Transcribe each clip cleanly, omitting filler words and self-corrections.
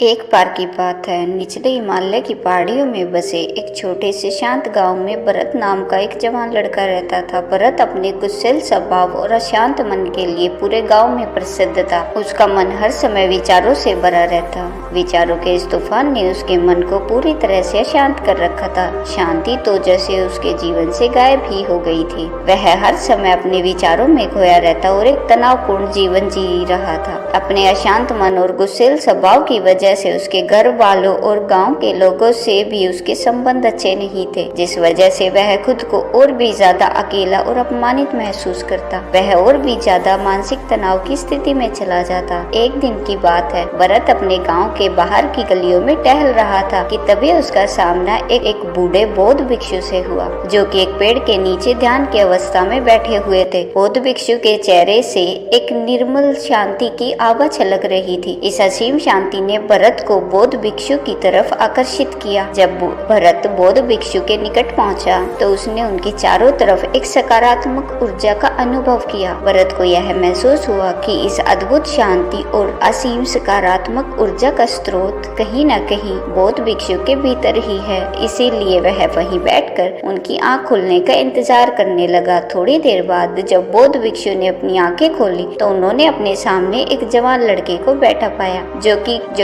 एक बार की बात है, निचले हिमालय की पहाड़ियों में बसे एक छोटे से शांत गांव में भरत नाम का एक जवान लड़का रहता था। भरत अपने गुस्सैल स्वभाव और अशांत मन के लिए पूरे गांव में प्रसिद्ध था। उसका मन हर समय विचारों से भरा रहता। विचारों के इस तूफान ने उसके मन को पूरी तरह से अशांत कर रखा था। शांति तो जैसे उसके जीवन से गायब ही हो गई थी। वह हर समय अपने विचारों में खोया रहता और एक तनावपूर्ण जीवन जी रहा था। अपने अशांत मन और गुस्सैल स्वभाव की वजह से उसके घर वालों और गांव के लोगों से भी उसके संबंध अच्छे नहीं थे, जिस वजह से वह खुद को और भी ज्यादा अकेला और अपमानित महसूस करता। वह और भी ज्यादा मानसिक तनाव की स्थिति में चला जाता। एक दिन की बात है, भरत अपने गांव के बाहर की गलियों में टहल रहा था कि तभी उसका सामना एक बूढ़े बौद्ध भिक्षु से हुआ, जो कि एक पेड़ के नीचे ध्यान की अवस्था में बैठे हुए थे। बौद्ध भिक्षु के चेहरे से एक निर्मल शांति की आभा छलक रही थी। इस असीम शांति ने भरत को बौद्ध भिक्षु की तरफ आकर्षित किया। जब भरत बौद्ध भिक्षु के निकट पहुंचा तो उसने उनकी चारों तरफ एक सकारात्मक ऊर्जा का अनुभव किया। भरत को यह महसूस हुआ कि इस अद्भुत शांति और असीम सकारात्मक ऊर्जा का स्रोत कहीं न कहीं बौद्ध भिक्षु के भीतर ही है। इसीलिए वह वहीं बैठकर उनकी आंख खुलने का इंतजार करने लगा। थोड़ी देर बाद जब बौद्ध भिक्षु ने अपनी आंखें खोली तो उन्होंने अपने सामने एक जवान लड़के को बैठा पाया, जो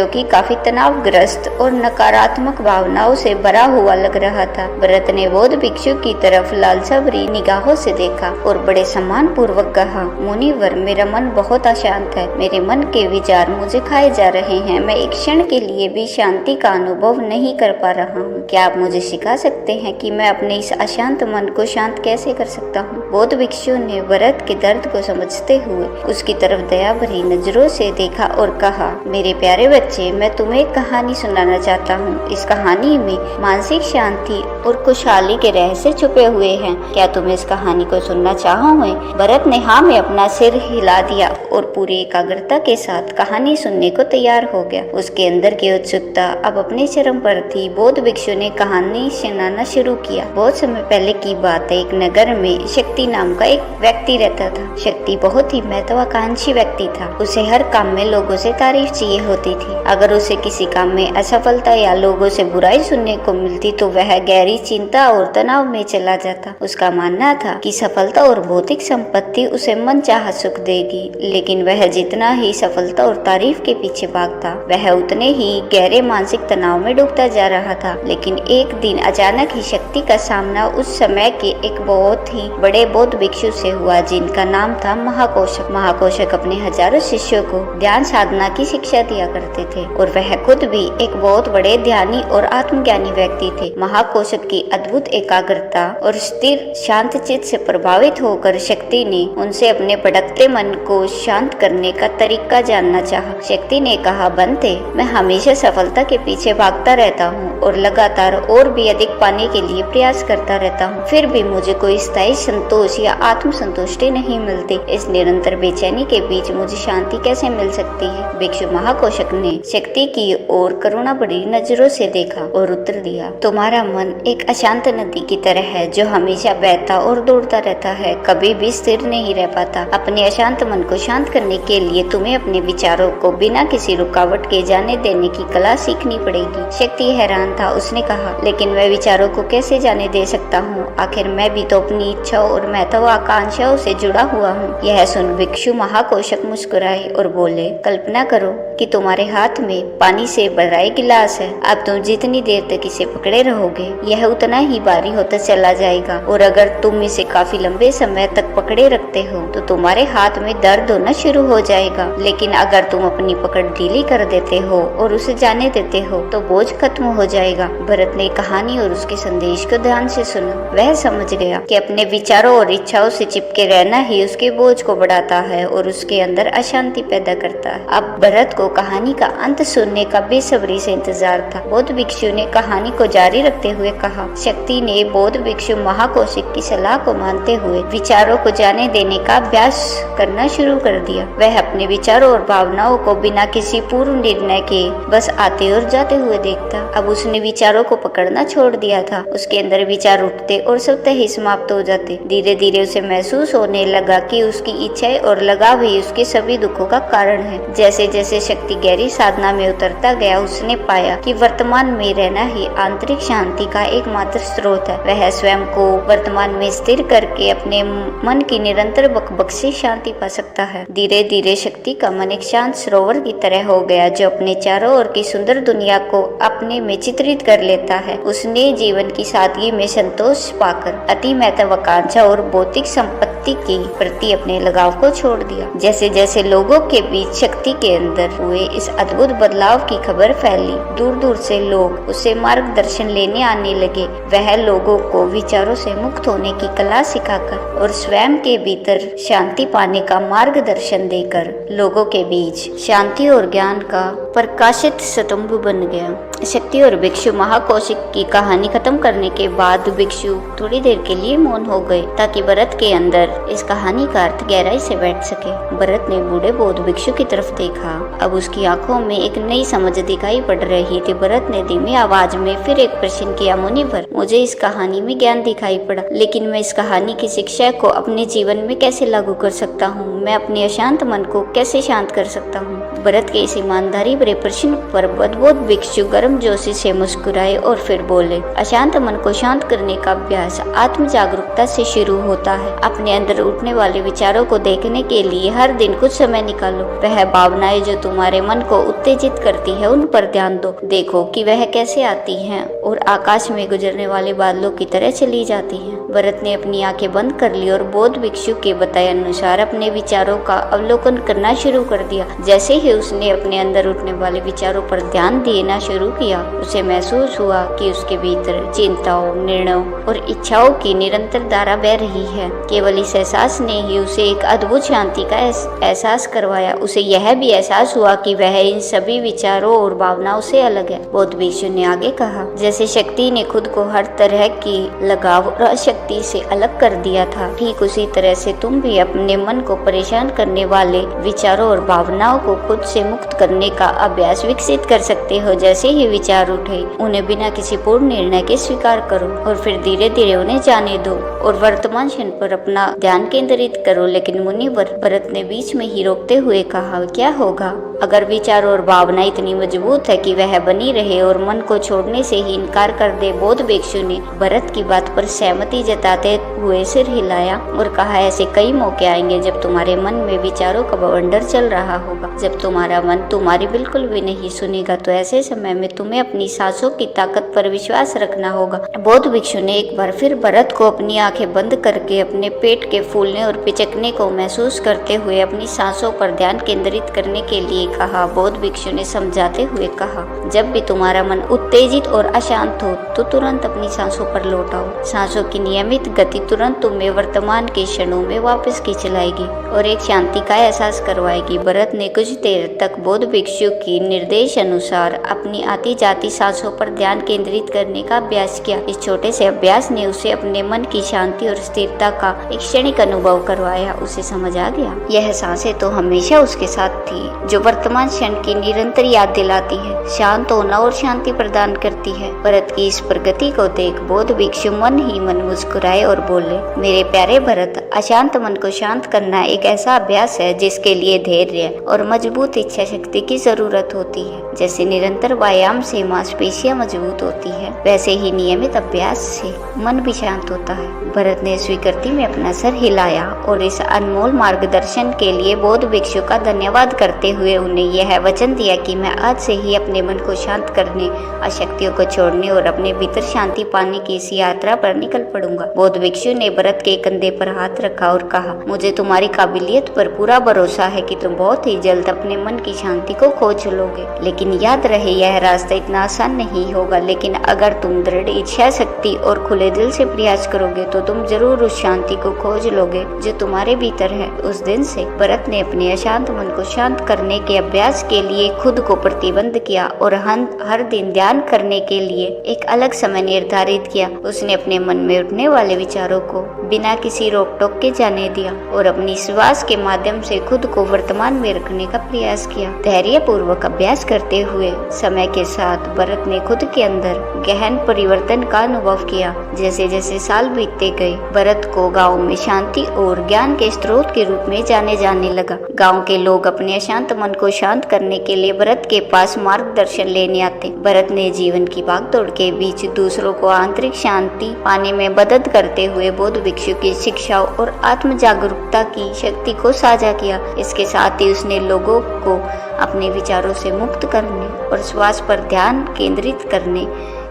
कि काफी तनावग्रस्त और नकारात्मक भावनाओं से भरा हुआ लग रहा था। भरत ने बौद्ध भिक्षु की तरफ लालसा भरी निगाहों से देखा और बड़े सम्मान पूर्वक कहा, मुनिवर, मेरा मन बहुत अशांत है। मेरे मन के विचार मुझे खाए जा रहे हैं। मैं एक क्षण के लिए भी शांति का अनुभव नहीं कर पा रहा हूँ। क्या आप मुझे सिखा सकते हैं कि मैं अपने इस अशांत मन को शांत कैसे कर सकता हूँ? बौद्ध भिक्षु ने भरत के दर्द को समझते हुए उसकी तरफ दया भरी नजरों से देखा और कहा, मेरे प्यारे बच्चे, मैं तुम्हें एक कहानी सुनाना चाहता हूँ। इस कहानी में मानसिक शांति और खुशहाली के रहस्य छुपे हुए हैं। क्या तुम इस कहानी को सुनना चाहोगे? भरत ने हाँ में अपना सिर हिला दिया और पूरी एकाग्रता के साथ कहानी सुनने को तैयार हो गया। उसके अंदर की उत्सुकता अब अपने चरम पर थी। बौद्ध भिक्षु ने कहानी सुनाना शुरू किया। बहुत समय पहले की बात है, एक नगर में शक्ति नाम का एक व्यक्ति रहता था। शक्ति बहुत ही महत्वाकांक्षी व्यक्ति था। उसे हर काम में लोगों से तारीफ चाहिए होती थी। अगर उसे किसी काम में असफलता या लोगों से बुराई सुनने को मिलती तो वह गहरी चिंता और तनाव में चला जाता। उसका मानना था कि सफलता और भौतिक संपत्ति उसे मनचाहा सुख देगी, लेकिन वह जितना ही सफलता और तारीफ के पीछे भागता, वह उतने ही गहरे मानसिक तनाव में डूबता जा रहा था। लेकिन एक दिन अचानक ही शक्ति का सामना उस समय के एक बहुत ही बड़े बौद्ध भिक्षु से हुआ, जिनका नाम था महाकोशक। महाकोशक अपने हजारों शिष्यों को ध्यान साधना की शिक्षा दिया करते थे और वह खुद भी एक बहुत बड़े ध्यानी और आत्मज्ञानी व्यक्ति थे। महाकोशक की अद्भुत एकाग्रता और स्थिर शांत चित्त से प्रभावित होकर शक्ति ने उनसे अपने भटकते मन को शांत करने का तरीका जानना चाहा। शक्ति ने कहा, बनते, मैं हमेशा सफलता के पीछे भागता रहता हूँ और लगातार और भी अधिक पाने के लिए प्रयास करता रहता हूँ, फिर भी मुझे कोई स्थायी संतोष या आत्म संतुष्टि नहीं मिलती। इस निरंतर बेचैनी के बीच मुझे शांति कैसे मिल सकती है? भिक्षु महाकोशक ने शक्ति की ओर करुणा भरी नजरों से देखा और उत्तर दिया, तुम्हारा मन एक अशांत नदी की तरह है जो हमेशा बहता और दौड़ता रहता है, कभी भी स्थिर नहीं रह पाता। अपने अशांत मन को शांत करने के लिए तुम्हें अपने विचारों को बिना किसी रुकावट के जाने देने की कला सीखनी पड़ेगी। शक्ति हैरान था। उसने कहा, लेकिन मैं विचारों को कैसे जाने दे सकता हूँ? आखिर मैं भी तो अपनी इच्छाओं और महत्वाकांक्षाओं से जुड़ा हुआ हूँ। यह सुन भिक्षु महाकोशक मुस्कुराए और बोले, कल्पना करो कि तुम्हारे हाथ में पानी से भरा एक गिलास है। अब तुम जितनी देर तक इसे पकड़े रहोगे, यह उतना ही भारी होता चला जाएगा, और अगर तुम इसे काफी लंबे समय तक पकड़े रखते हो तो तुम्हारे हाथ में दर्द होना शुरू हो जाएगा। लेकिन अगर तुम अपनी पकड़ ढीली कर देते हो और उसे जाने देते हो तो बोझ खत्म हो जाएगा। भरत ने कहानी और उसके संदेश को ध्यान से सुना। वह समझ गया कि अपने विचारों और इच्छाओं से चिपके रहना ही उसके बोझ को बढ़ाता है और उसके अंदर अशांति पैदा करता है। अब भरत को कहानी का अंत सुनने का बेसब्री से इंतजार था। बौद्ध भिक्षु ने कहानी को जारी रखते हुए कहा, शक्ति ने बौद्ध भिक्षु महाकोशक की सलाह को मानते हुए विचारों को जाने देने का अभ्यास करना शुरू कर दिया। वह अपने विचारों और भावनाओं को बिना किसी पूर्व निर्णय के बस आते और जाते हुए देखता। अब उसने विचारों को पकड़ना छोड़ दिया था। उसके अंदर विचार उठते और स्वतः ही समाप्त हो जाते। धीरे धीरे उसे महसूस होने लगा कि उसकी इच्छाएं और लगाव ही उसके सभी दुखों का कारण है। जैसे जैसे शक्ति गहरी साधना साधना में उतरता गया उसने पाया कि वर्तमान में रहना ही आंतरिक शांति का एकमात्र स्रोत है। वह स्वयं को वर्तमान में स्थिर करके अपने मन की निरंतर बकबक से शांति पा सकता है। धीरे धीरे शक्ति का मन एक शांत सरोवर की तरह हो गया जो अपने चारों ओर की सुंदर दुनिया को अपने में चित्रित कर लेता है। उसने जीवन की सादगी में संतोष पाकर अति महत्वाकांक्षा और भौतिक संपत्ति के प्रति अपने लगाव को छोड़ दिया। जैसे जैसे लोगों के बीच शक्ति के अंदर हुए इस अद्भुत बदलाव की खबर फैली, दूर दूर से लोग उसे मार्गदर्शन लेने आने लगे। वह लोगों को विचारों से मुक्त होने की कला सिखाकर और स्वयं के भीतर शांति पाने का मार्गदर्शन देकर लोगों के बीच शांति और ज्ञान का प्रकाशित स्तंभ बन गया। शक्ति और भिक्षु महाकौशिक की कहानी खत्म करने के बाद भिक्षु थोड़ी देर के लिए मौन हो गए ताकि भरत के अंदर इस कहानी का अर्थ गहराई से बैठ सके। भरत ने बूढ़े बौद्ध भिक्षु की तरफ देखा। अब उसकी आंखों में एक नई समझ दिखाई पड़ रही थी। भरत ने धीमी आवाज में फिर एक प्रश्न किया, मुनिवर, मुझे इस कहानी में ज्ञान दिखाई पड़ा, लेकिन मैं इस कहानी की शिक्षा को अपने जीवन में कैसे लागू कर सकता हूँ? मैं अपने अशांत मन को कैसे शांत कर सकता हूँ? भरत के इस ईमानदारी भरे प्रश्न पर बौद्ध भिक्षु गर्म जोशी से मुस्कुराए और फिर बोले, अशांत मन को शांत करने का अभ्यास आत्म जागरूकता से शुरू होता है। अपने अंदर उठने वाले विचारों को देखने के लिए हर दिन कुछ समय निकालो। वह भावनाएं जो तुम्हारे मन को उत्तेजित करती है उन पर ध्यान दो। देखो कि वह कैसे आती हैं और आकाश में गुजरने वाले बादलों की तरह चली जाती हैं। भरत ने अपनी आंखें बंद कर ली और बौद्ध भिक्षु के बताए अनुसार अपने विचारों का अवलोकन करना शुरू कर दिया। जैसे ही उसने अपने अंदर उठने वाले विचारों पर ध्यान देना शुरू किया, उसे महसूस हुआ कि उसके भीतर चिंताओं, निर्णयों और इच्छाओं की निरंतर धारा बह रही है। केवल इस एहसास ने ही उसे एक अद्भुत शांति का एहसास करवाया। उसे यह भी एहसास हुआ कि वह इन सभी विचारों और भावनाओं से अलग है। बौद्ध भिक्षु ने आगे कहा, जैसे शक्ति ने खुद को हर तरह की लगाव और अशक्ति से अलग कर दिया था, ठीक उसी तरह से तुम भी अपने मन को परेशान करने वाले विचारों और भावनाओं को खुद से मुक्त करने का अभ्यास विकसित कर सकते हो। जैसे ही विचार उठे, उन्हें बिना किसी पूर्ण निर्णय के स्वीकार करो और फिर धीरे धीरे उन्हें जाने दो और वर्तमान क्षण पर अपना ध्यान केंद्रित करो। लेकिन मुनिवर, भरत ने बीच में ही रोकते हुए कहा, क्या होगा अगर विचार और भावना इतनी मजबूत है कि वह बनी रहे और मन को छोड़ने से ही इनकार कर दे? बौद्ध भिक्षु ने भरत की बात पर सहमति जताते हुए सिर हिलाया और कहा, ऐसे कई मौके आएंगे जब तुम्हारे मन में विचारों का बवंडर चल रहा होगा। जब तुम्हारा मन तुम्हारी बिल्कुल भी नहीं सुनेगा, तो ऐसे समय में तुम्हें अपनी सांसों की ताकत पर विश्वास रखना होगा। बौद्ध भिक्षु ने एक बार फिर भरत को अपनी आंखें बंद करके अपने पेट के फूलने और पिचकने को महसूस करते हुए अपनी सांसों पर ध्यान केंद्रित करने के लिए कहा। बौद्ध भिक्षु ने समझाते हुए कहा, जब भी तुम्हारा मन उत्तेजित और अशांत हो तो तुरंत अपनी सांसों पर लौट आओ। सांसों की नियमित गति तुरंत तुम्हें वर्तमान के क्षणों में वापस खींच लाएगी और एक शांति का एहसास करवाएगी। भरत ने कुछ देर तक बौद्ध भिक्षु की निर्देश अनुसार अपनी आती जाती सांसों पर ध्यान केंद्रित करने का अभ्यास किया। इस छोटे से अभ्यास ने उसे अपने मन की शांति और स्थिरता का एक क्षणिक अनुभव करवाया। उसे समझ आ गया, यह सांसें तो हमेशा उसके साथ थी, जो वर्तमान क्षण की निरंतर याद दिलाती है, शांत होना और शांति प्रदान करती है। भरत की इस प्रगति को देख बौद्ध भिक्षु मन ही मन मुस्कुराए और बोले, मेरे प्यारे भरत, अशांत मन को शांत करना एक ऐसा अभ्यास है जिसके लिए धैर्य और मजबूत इच्छा शक्ति की जरूरत होती है। जैसे निरंतर व्यायाम से मांसपेशियां मजबूत होती है, वैसे ही नियमित अभ्यास से मन भी शांत होता है। भरत ने स्वीकृति में अपना सर हिलाया और इस अनमोल मार्गदर्शन के लिए बौद्ध भिक्षु का धन्यवाद करते हुए उन्हें यह वचन दिया कि मैं आज से ही अपने मन को शांत करने, अशक्तियों को छोड़ने और अपने भीतर शांति पाने की इस यात्रा पर निकल पड़ूंगा। बौद्ध भिक्षु ने भरत के कंधे पर हाथ रखा और कहा, मुझे तुम्हारी काबिलियत पर पूरा भरोसा है कि तुम बहुत ही जल्द अपने मन की शांति को खोज लोगे। लेकिन याद रहे, यह रास्ता इतना आसान नहीं होगा, लेकिन अगर तुम दृढ़ इच्छा शक्ति और खुले दिल से प्रयास करोगे तो तुम जरूर उस शांति को खोज लोगे जो तुम्हारे भीतर है। उस दिन से भरत ने अपने अशांत मन को शांत करने के अभ्यास के लिए खुद को प्रतिबंध किया और हर दिन ध्यान करने के लिए एक अलग समय निर्धारित किया। उसने अपने मन में उठने वाले विचारों को बिना किसी रोक टोक के जाने दिया और अपनी श्वास के माध्यम से खुद को वर्तमान में रखने का प्रयास किया। धैर्य पूर्वक अभ्यास करते हुए समय के साथ भरत ने खुद के अंदर गहन परिवर्तन का अनुभव किया। जैसे जैसे साल बीतते गए, भरत को गांव में शांति और ज्ञान के स्रोत के रूप में जाने जाने लगा। गांव के लोग अपने अशांत मन को शांत करने के लिए भरत के पास मार्गदर्शन लेने आते। भरत ने जीवन की भागदौड़ के बीच दूसरों को आंतरिक शांति पाने में मदद करते हुए बौद्ध भिक्षु की शिक्षाओं और आत्म जागरूकता की शक्ति को साझा किया। इसके साथ ही उसने लोगों को अपने विचारों से मुक्त करने और श्वास पर ध्यान केंद्रित करने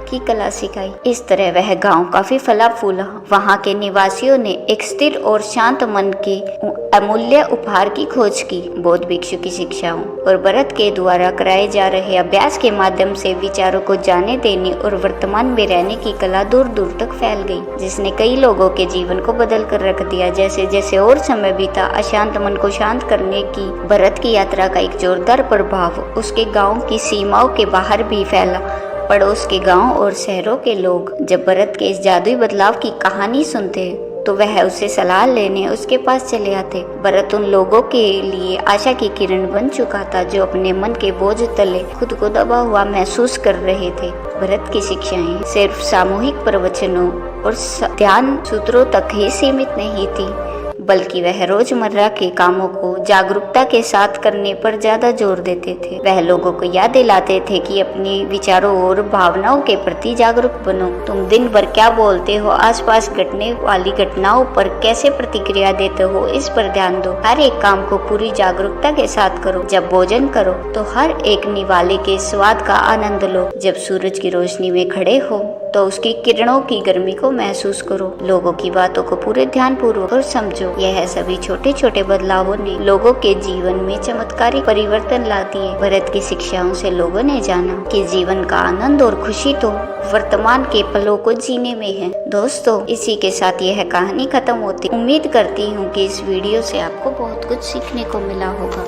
की कला सिखाई। इस तरह वह गांव काफी फला फूला। वहां के निवासियों ने एक स्थिर और शांत मन के अमूल्य उपहार की खोज की। बौद्ध भिक्षु की शिक्षाओं और भरत के द्वारा कराए जा रहे अभ्यास के माध्यम से विचारों को जाने देने और वर्तमान में रहने की कला दूर दूर तक फैल गई, जिसने कई लोगों के जीवन को बदल कर रख दिया। जैसे जैसे और समय बीता, अशांत मन को शांत करने की भरत की यात्रा का एक जोरदार प्रभाव उसके गाँव की सीमाओं के बाहर भी फैला। पड़ोस के गांव और शहरों के लोग जब भरत के इस जादुई बदलाव की कहानी सुनते तो वह उससे सलाह लेने उसके पास चले आते। भरत उन लोगों के लिए आशा की किरण बन चुका था जो अपने मन के बोझ तले खुद को दबा हुआ महसूस कर रहे थे। भरत की शिक्षाएं सिर्फ सामूहिक प्रवचनों और ध्यान सूत्रों तक ही सीमित नहीं थी, बल्कि वह रोजमर्रा के कामों को जागरूकता के साथ करने पर ज्यादा जोर देते थे। वह लोगों को याद दिलाते थे कि अपने विचारों और भावनाओं के प्रति जागरूक बनो। तुम दिन भर क्या बोलते हो, आसपास घटने वाली घटनाओं पर कैसे प्रतिक्रिया देते हो, इस पर ध्यान दो। हर एक काम को पूरी जागरूकता के साथ करो। जब भोजन करो तो हर एक निवाले के स्वाद का आनंद लो। जब सूरज की रोशनी में खड़े हो तो उसकी किरणों की गर्मी को महसूस करो। लोगों की बातों को पूरे ध्यान पूर्वक और समझो। यह सभी छोटे छोटे बदलावों ने लोगों के जीवन में चमत्कारी परिवर्तन ला दिए। भरत की शिक्षाओं से लोगों ने जाना कि जीवन का आनंद और खुशी तो वर्तमान के पलों को जीने में है। दोस्तों, इसी के साथ यह कहानी खत्म होती। उम्मीद करती हूँ कि इस वीडियो से आपको बहुत कुछ सीखने को मिला होगा।